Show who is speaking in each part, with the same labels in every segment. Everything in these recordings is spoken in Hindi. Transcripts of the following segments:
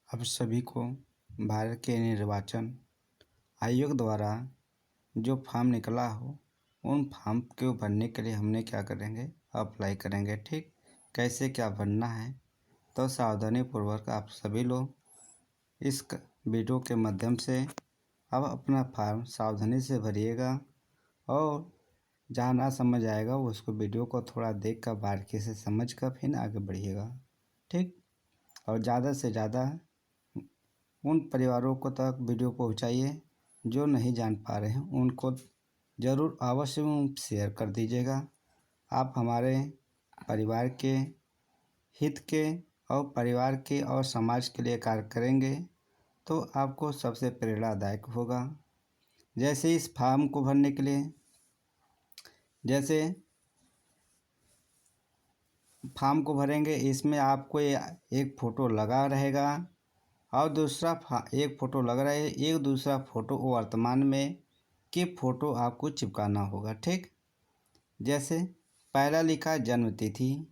Speaker 1: आप सभी को भारत के निर्वाचन आयोग द्वारा जो फॉर्म निकला हो उन फॉर्म को भरने के लिए हमने क्या करेंगे, अप्लाई करेंगे। ठीक, कैसे क्या भरना है तो सावधानी पूर्वक आप सभी लोग इस वीडियो के माध्यम से अब अपना फॉर्म सावधानी से भरिएगा और जहाँ ना समझ आएगा उसको वीडियो को थोड़ा देख कर बारीकी से समझ कर फिर आगे बढ़िएगा। ठीक, और ज़्यादा से ज़्यादा उन परिवारों को तक वीडियो पहुंचाइए जो नहीं जान पा रहे हैं, उनको ज़रूर अवश्य शेयर कर दीजिएगा। आप हमारे परिवार के हित के और परिवार के और समाज के लिए कार्य करेंगे तो आपको सबसे प्रेरणादायक होगा। जैसे इस फॉर्म को भरने के लिए जैसे फॉर्म को भरेंगे, इसमें आपको एक फ़ोटो लगा रहेगा और दूसरा एक फ़ोटो लग रहा है, एक दूसरा फ़ोटो वर्तमान में की फ़ोटो आपको चिपकाना होगा। ठीक, जैसे पहला लिखा जन्म तिथि,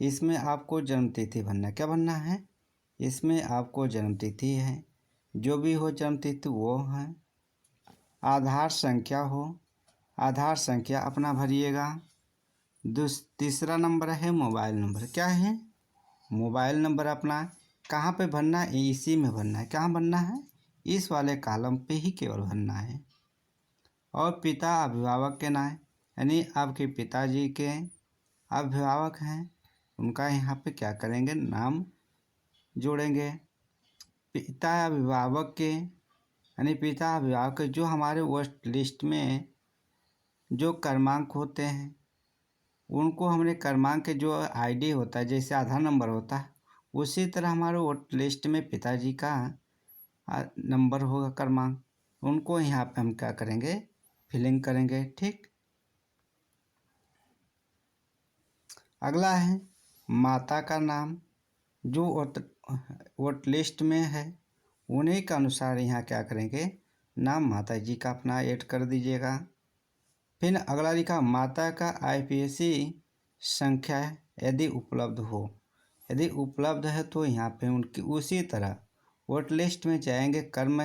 Speaker 1: इसमें आपको जन्म तिथि भरना। क्या भरना है? इसमें आपको जन्म तिथि है, जो भी हो जन्म तिथि वो है। आधार संख्या हो, आधार संख्या अपना भरिएगा। तीसरा नंबर है मोबाइल नंबर। क्या है? मोबाइल नंबर अपना कहाँ पे भरना है? इसी में भरना है। कहाँ भरना है? इस वाले कॉलम पे ही केवल भरना है। और पिता अभिभावक के नाम, यानी आपके पिताजी के अभिभावक हैं, उनका यहाँ पे क्या करेंगे, नाम जोड़ेंगे। पिता अभिभावक के यानी पिता अभिभावक के जो हमारे वोट लिस्ट में जो क्रमांक होते हैं उनको हमने क्रमांक के जो आईडी होता है, जैसे आधार नंबर होता है, उसी तरह हमारे वोट लिस्ट में पिताजी का नंबर होगा, क्रमांक, उनको यहाँ पे हम क्या करेंगे, फिलिंग करेंगे। ठीक, अगला है माता का नाम, जो वोट लिस्ट में है उन्हीं के अनुसार यहाँ क्या करेंगे, नाम माता जी का अपना ऐड कर दीजिएगा। फिर अगला लिखा माता का आईपीएसी संख्या यदि उपलब्ध हो, यदि उपलब्ध है तो यहाँ पे उनकी उसी तरह वोट लिस्ट में जाएंगे, कर्म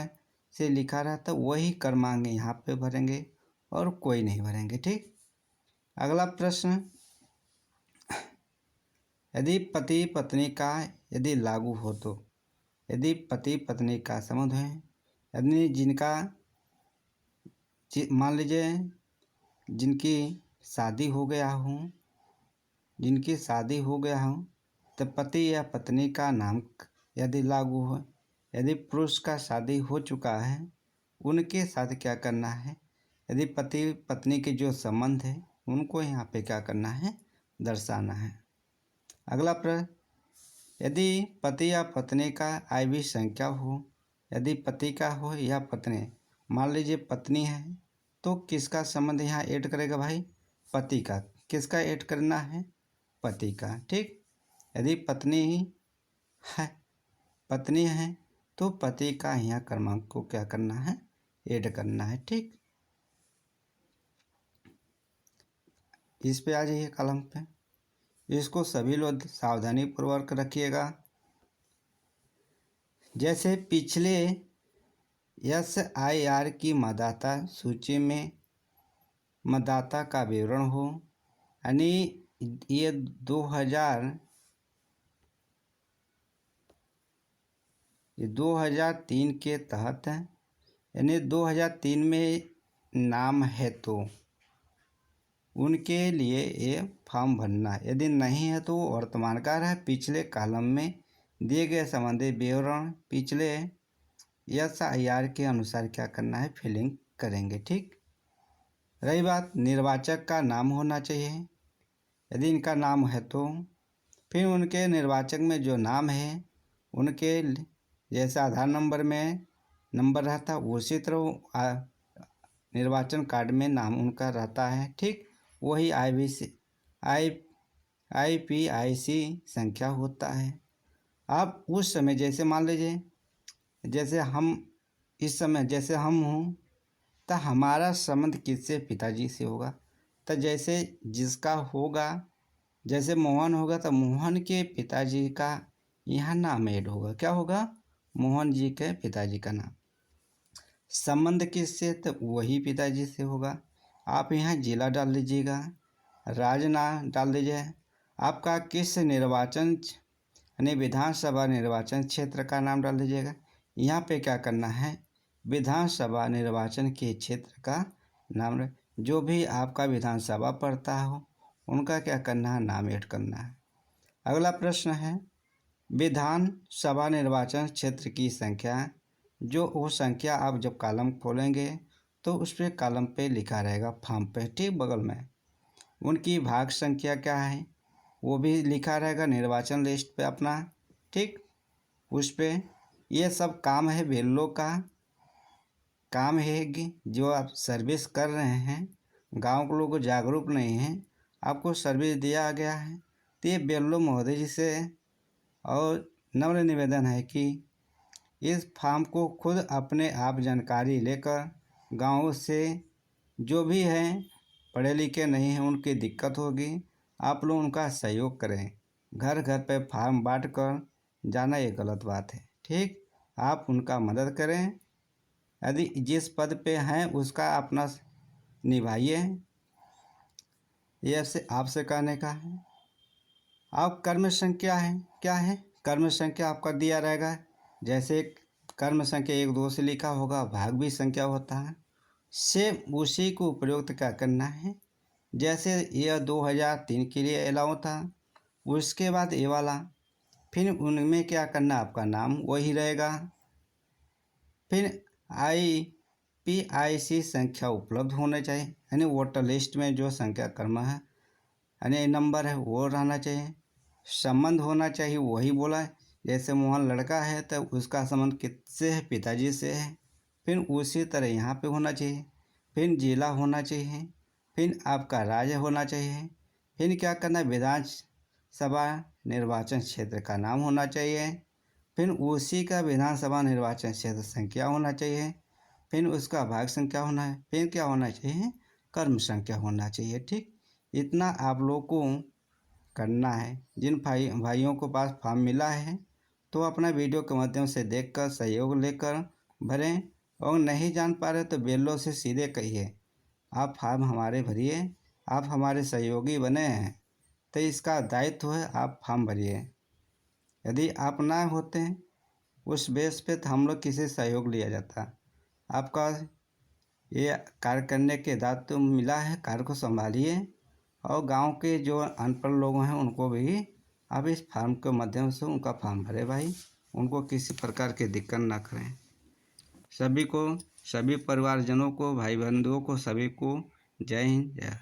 Speaker 1: से लिखा रहता वही क्रमांक यहाँ पे भरेंगे और कोई नहीं भरेंगे। ठीक, अगला प्रश्न, यदि पति पत्नी का यदि लागू हो तो, यदि पति पत्नी का संबंध है, यदि जिनका मान लीजिए जिनकी शादी हो गया हो, जिनकी शादी हो गया हो तो पति या पत्नी का नाम यदि लागू हो। यदि पुरुष का शादी हो चुका है उनके साथ क्या करना है, यदि पति पत्नी के जो संबंध है उनको यहाँ पे क्या करना है, दर्शाना है। अगला प्रश्न, यदि पति या पत्नी का आईवी संख्या हो, यदि पति का हो या पत्नी, मान लीजिए पत्नी है तो किसका संबंध यहाँ ऐड करेगा भाई, पति का। किसका ऐड करना है, पति का। ठीक, यदि पत्नी है, पत्नी है तो पति का यहाँ क्रमांक को क्या करना है, ऐड करना है। ठीक, इस पे आ जाइए कॉलम पे, इसको सभी लोग सावधानी पूर्वक रखिएगा। जैसे पिछले SIR की मतदाता सूची में मतदाता का विवरण हो, यानी ये 2003 के तहत है, यानी 2003 में नाम है तो उनके लिए ये फॉर्म भरना है। यदि नहीं है तो वर्तमान का है, पिछले कॉलम में दिए गए संबंधित विवरण पिछले SIR के अनुसार क्या करना है, फिलिंग करेंगे। ठीक, रही बात निर्वाचक का नाम होना चाहिए, यदि इनका नाम है तो फिर उनके निर्वाचक में जो नाम है उनके जैसे आधार नंबर में नंबर रहता उसी तरह निर्वाचन कार्ड में नाम उनका रहता है। ठीक, वही IPIC संख्या होता है। आप उस समय जैसे मान लीजिए जैसे हम इस समय जैसे हम हूँ तो हमारा संबंध किससे, पिताजी से होगा। तो जैसे जिसका होगा, जैसे मोहन होगा तो मोहन के पिताजी का यहाँ नाम ऐड होगा। क्या होगा, मोहन जी के पिताजी का नाम। संबंध किससे, तो वही पिताजी से होगा। आप यहाँ जिला डाल दीजिएगा, राज्य नाम डाल दीजिए। आपका किस निर्वाचन यानी विधानसभा निर्वाचन क्षेत्र का नाम डाल दीजिएगा। यहाँ पे क्या करना है, विधानसभा निर्वाचन के क्षेत्र का नाम, जो भी आपका विधानसभा पड़ता हो उनका क्या करना है, नाम ऐड करना है। अगला प्रश्न है, विधानसभा निर्वाचन क्षेत्र की संख्या, जो वो संख्या आप जब कॉलम खोलेंगे तो उस पर कॉलम पे लिखा रहेगा फॉर्म पे, ठीक बगल में। उनकी भाग संख्या क्या है वो भी लिखा रहेगा निर्वाचन लिस्ट पे अपना, ठीक। उस पे ये सब काम है बेल्लो का काम है कि जो आप सर्विस कर रहे हैं, गांव के लोगों को जागरूक नहीं है, आपको सर्विस दिया गया है। तो ये बेल्लो महोदय जी से और नम्र निवेदन है कि इस फॉर्म को खुद अपने आप जानकारी लेकर गाँव से जो भी हैं पढ़े लिखे नहीं हैं उनकी दिक्कत होगी, आप लोग उनका सहयोग करें। घर घर पे फॉर्म बांट कर जाना ये गलत बात है, ठीक। आप उनका मदद करें, यदि जिस पद पे हैं उसका अपना निभाइए, ये आपसे कहने का है। आप कर्म संख्या है क्या है, कर्म संख्या आपका दिया रहेगा। जैसे कर्म संख्या 1 2 से लिखा होगा, भाग भी संख्या होता है, सेम उसी को उपयुक्त क्या करना है। जैसे यह 2003 के लिए अलाउ था, उसके बाद ये वाला, फिर उनमें क्या करना, आपका नाम वही रहेगा। फिर IPIC संख्या उपलब्ध होना चाहिए, यानी वोटर लिस्ट में जो संख्या क्रम है यानी नंबर है वो रहना चाहिए। संबंध होना चाहिए, वही बोला है। जैसे मोहन लड़का है तो उसका संबंध किससे है, पिताजी से है। फिर उसी तरह यहाँ पे होना चाहिए। फिर जिला होना चाहिए, फिर आपका राज्य होना चाहिए, फिर क्या करना, विधानसभा निर्वाचन क्षेत्र का नाम होना चाहिए, फिर उसी का विधानसभा निर्वाचन क्षेत्र संख्या होना चाहिए, फिर उसका भाग संख्या होना है, फिर क्या होना चाहिए, कर्म संख्या होना चाहिए, ठीक। इतना आप लोग को करना है। जिन भाइयों को पास फॉर्म मिला है तो अपना वीडियो के माध्यम से देखकर सहयोग लेकर भरें, और नहीं जान पा रहे तो बेल्लो से सीधे कहिए आप फॉर्म हमारे भरिए, आप हमारे सहयोगी बने हैं तो इसका दायित्व है आप फॉर्म भरिए। यदि आप ना होते उस बेस पे तो हम लोग किसी सहयोग लिया जाता। आपका ये कार्य करने के दायित्व मिला है, कार्य को संभालिए, और गांव के जो अनपढ़ लोग हैं उनको भी आप इस फॉर्म के माध्यम से उनका फॉर्म भरे भाई, उनको किसी प्रकार की दिक्कत ना करें। सभी को, सभी परिवारजनों को, भाई बंधुओं को, सभी को जय हिंद जय।